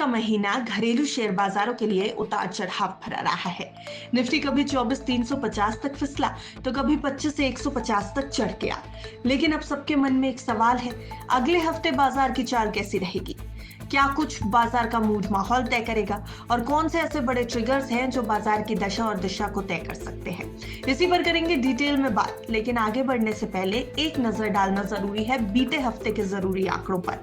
का महीना घरेलू शेयर बाजारों के लिए उतार चढ़ाव भरा रहा है। निफ्टी कभी 24,350 तक फिसला तो कभी 25 से 150 तक चढ़ गया। लेकिन अब सबके मन में एक सवाल है, अगले हफ्ते बाजार की चाल कैसी रहेगी? क्या कुछ बाजार का मूड माहौल तय करेगा और कौन से ऐसे बड़े ट्रिगर्स हैं जो बाजार की दशा और दिशा को तय कर सकते हैं? इसी पर करेंगे डिटेल में बात। लेकिन आगे बढ़ने से पहले एक नजर डालना जरूरी है बीते हफ्ते के जरूरी आंकड़ों पर।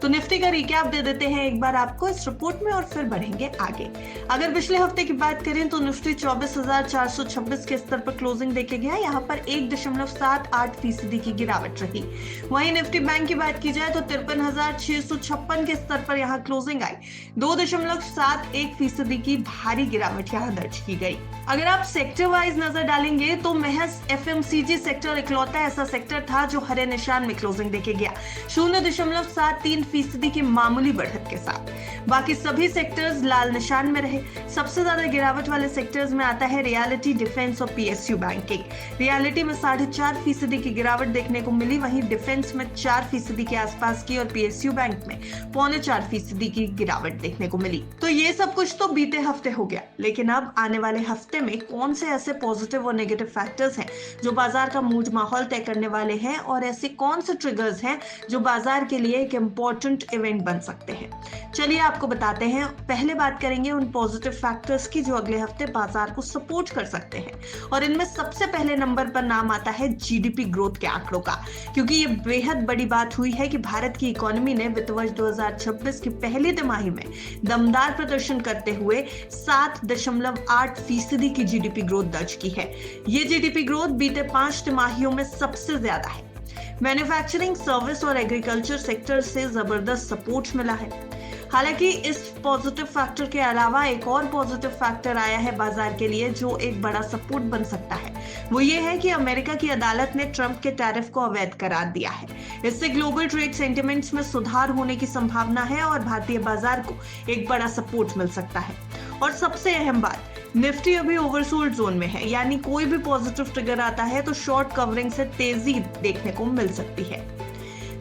तो निफ्टी का रिकैप दे देते हैं एक बार आपको इस रिपोर्ट में और फिर बढ़ेंगे आगे। अगर पिछले हफ्ते की बात करें तो निफ्टी 24,426 के स्तर पर क्लोजिंग देके गया। यहाँ पर 1.78% की गिरावट रही। वहीं निफ्टी बैंक की बात की जाए तो 53,656 के स्तर पर यहाँ क्लोजिंग आई। 2.71% की भारी गिरावट यहाँ दर्ज की गई। अगर आप सेक्टर वाइज नजर डालेंगे तो महज एफएमसीजी सेक्टर इकलौता ऐसा सेक्टर था जो हरे निशान में क्लोजिंग देके गया 0.73% की मामूली बढ़त के साथ। बाकी सभी सेक्टर्स लाल निशान में रहे। सबसे ज्यादा गिरावट वाले सेक्टर्स में आता है रियलिटी, डिफेंस और पीएसयू बैंकिंग। रियलिटी में 4.5% की गिरावट देखने को मिली, वहीं डिफेंस में 4% के आसपास की और पीएसयू बैंक में 3.25% की गिरावट देखने को मिली। तो ये सब कुछ तो बीते हफ्ते हो गया, लेकिन अब आने वाले हफ्ते में कौन से ऐसे पॉजिटिव और नेगेटिव फैक्टर्स हैं जो बाजार का मूड माहौल तय करने वाले हैं और ऐसे कौन से ट्रिगर्स हैं जो बाजार के लिए एक इंपॉर्टेंट इवेंट बन सकते हैं? चलिए आपको बताते हैं। पहले बात करेंगे उन पॉजिटिव फैक्टर्स की जो अगले हफ्ते बाजार को सपोर्ट कर सकते हैं, और इनमें सबसे पहले नंबर पर नाम आता है जीडीपी ग्रोथ के आंकड़ों का, क्योंकि ये बेहद बड़ी बात हुई है कि भारत की इकोनॉमी ने वित्त वर्ष 2026 की पहली तिमाही में दमदार प्रदर्शन करते हुए 7.8% की जीडीपी ग्रोथ दर्ज की है। ये जीडीपी ग्रोथ बीते 5 तिमाहियों में सबसे ज्यादा है। मैन्युफैक्चरिंग, सर्विस और एग्रीकल्चर सेक्टर से जबरदस्त सपोर्ट मिला है। हालांकि इस पॉजिटिव फैक्टर के अलावा एक और पॉजिटिव फैक्टर आया है बाजार के लिए जो एक बड़ा सपोर्ट बन सकता है। वो ये है कि अमेरिका की अदालत ने ट्रंप के टैरिफ को अवैध करार दिया है। इससे ग्लोबल ट्रेड सेंटिमेंट्स में सुधार होने की संभावना है और भारतीय बाजार को एक बड़ा सपोर्ट मिल सकता है। और सबसे अहम बात, निफ्टी अभी ओवरसोल्ड जोन में है, यानी कोई भी पॉजिटिव ट्रिगर आता है तो शॉर्ट कवरिंग से तेजी देखने को मिल सकती है।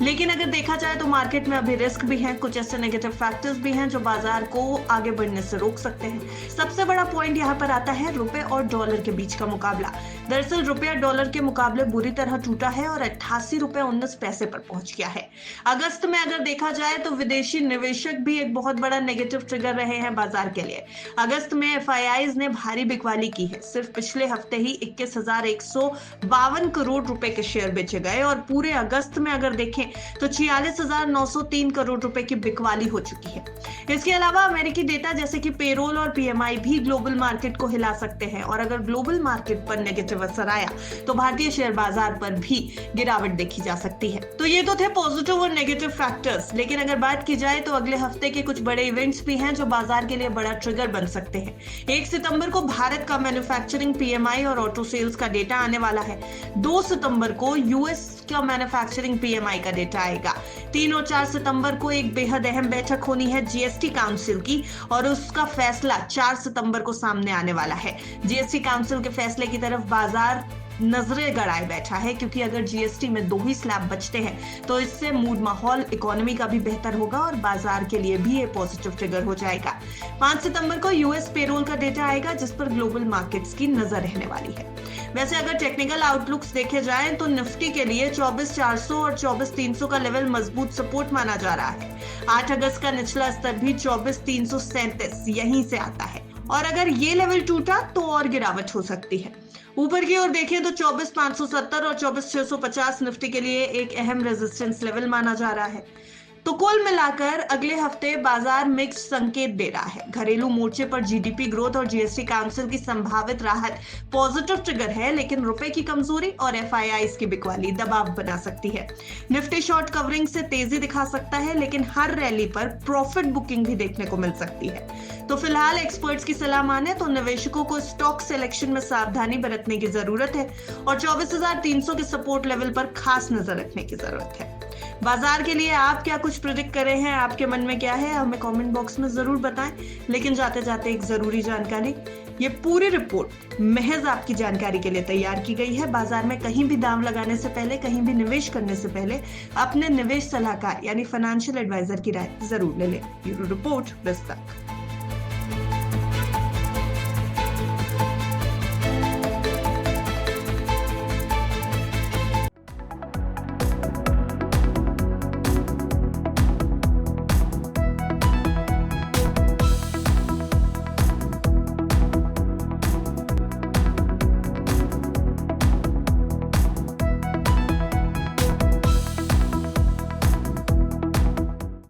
लेकिन अगर देखा जाए तो मार्केट में अभी रिस्क भी हैं, कुछ ऐसे नेगेटिव फैक्टर्स भी हैं जो बाजार को आगे बढ़ने से रोक सकते हैं। सबसे बड़ा पॉइंट यहाँ पर आता है रुपए और डॉलर के बीच का मुकाबला। दरअसल रुपया डॉलर के मुकाबले बुरी तरह टूटा है और 88 रुपए 19 पैसे पर पहुंच गया है। अगस्त में अगर देखा जाए तो विदेशी निवेशक भी एक बहुत बड़ा नेगेटिव ट्रिगर रहे हैं बाजार के लिए। अगस्त में एफआईआईज ने भारी बिकवाली की है। सिर्फ पिछले हफ्ते ही 21,152 करोड़ रुपए के शेयर बेचे गए और पूरे अगस्त में अगर देखें तो 46,903 करोड़ रुपए की बिकवाली हो चुकी है। इसके अलावा अमेरिकी डेटा जैसे कि पेरोल और पीएमआई भी ग्लोबल मार्केट को हिला सकते हैं, और अगर ग्लोबल मार्केट पर नेगेटिव असर आया तो भारतीय शेयर बाजार पर भी गिरावट देखी जा सकती है। तो ये तो थे पॉजिटिव और नेगेटिव फैक्टर्स, लेकिन अगर बात की जाए तो अगले हफ्ते के कुछ बड़े इवेंट्स भी हैं जो बाजार के लिए बड़ा ट्रिगर बन सकते हैं। 1 सितंबर को भारत का मैन्युफैक्चरिंग पीएमआई और ऑटो सेल्स का डेटा आने वाला है। 2 सितंबर को यूएस का मैन्युफैक्चरिंग पीएमआई का डेटा आएगा। 3 और 4 सितंबर को एक बेहद अहम बैठक होनी है जीएसटी काउंसिल की, और उसका फैसला 4 सितंबर को सामने आने वाला है। जीएसटी काउंसिल के फैसले की तरफ बाजार नजरें गड़ाए बैठा है, क्योंकि अगर जीएसटी में 2 ही स्लैब बचते हैं तो इससे मूड माहौल इकोनॉमी का भी बेहतर होगा और बाजार के लिए भी ये पॉजिटिव ट्रिगर हो जाएगा। 5 सितंबर को यूएस पेरोल का डेटा आएगा जिस पर ग्लोबल मार्केट्स की नजर रहने वाली है। वैसे अगर टेक्निकल आउटलुक्स देखे जाएं तो निफ्टी के लिए 24,400 और 24,300 का लेवल मजबूत सपोर्ट माना जा रहा है। 8 अगस्त का निचला स्तर भी 24,337 यहीं से आता है, और अगर ये लेवल टूटा तो और गिरावट हो सकती है। ऊपर की ओर देखें तो 24,570 और 24,650 निफ्टी के लिए एक अहम रेजिस्टेंस लेवल माना जा रहा है। तो कुल मिलाकर अगले हफ्ते बाजार मिक्स संकेत दे रहा है। घरेलू मोर्चे पर जीडीपी ग्रोथ और जीएसटी काउंसिल की संभावित राहत पॉजिटिव ट्रिगर है, लेकिन रुपए की कमजोरी और एफआईआईज की बिकवाली दबाव बना सकती है। निफ्टी शॉर्ट कवरिंग से तेजी दिखा सकता है, लेकिन हर रैली पर प्रॉफिट बुकिंग भी देखने को मिल सकती है। तो फिलहाल एक्सपर्ट्स की सलाह माने तो निवेशकों को स्टॉक सिलेक्शन में सावधानी बरतने की जरूरत है और 24,300 के सपोर्ट लेवल पर खास नजर रखने की जरूरत है। बाजार के लिए आप क्या कुछ प्रेडिक्ट कर रहे हैं, आपके मन में क्या है, हमें कमेंट बॉक्स में जरूर बताएं। लेकिन जाते जाते एक जरूरी जानकारी, ये पूरी रिपोर्ट महज आपकी जानकारी के लिए तैयार की गई है। बाजार में कहीं भी दांव लगाने से पहले, कहीं भी निवेश करने से पहले अपने निवेश सलाहकार यानी फाइनेंशियल एडवाइजर की राय जरूर ले लें। Bureau report, विस्तक।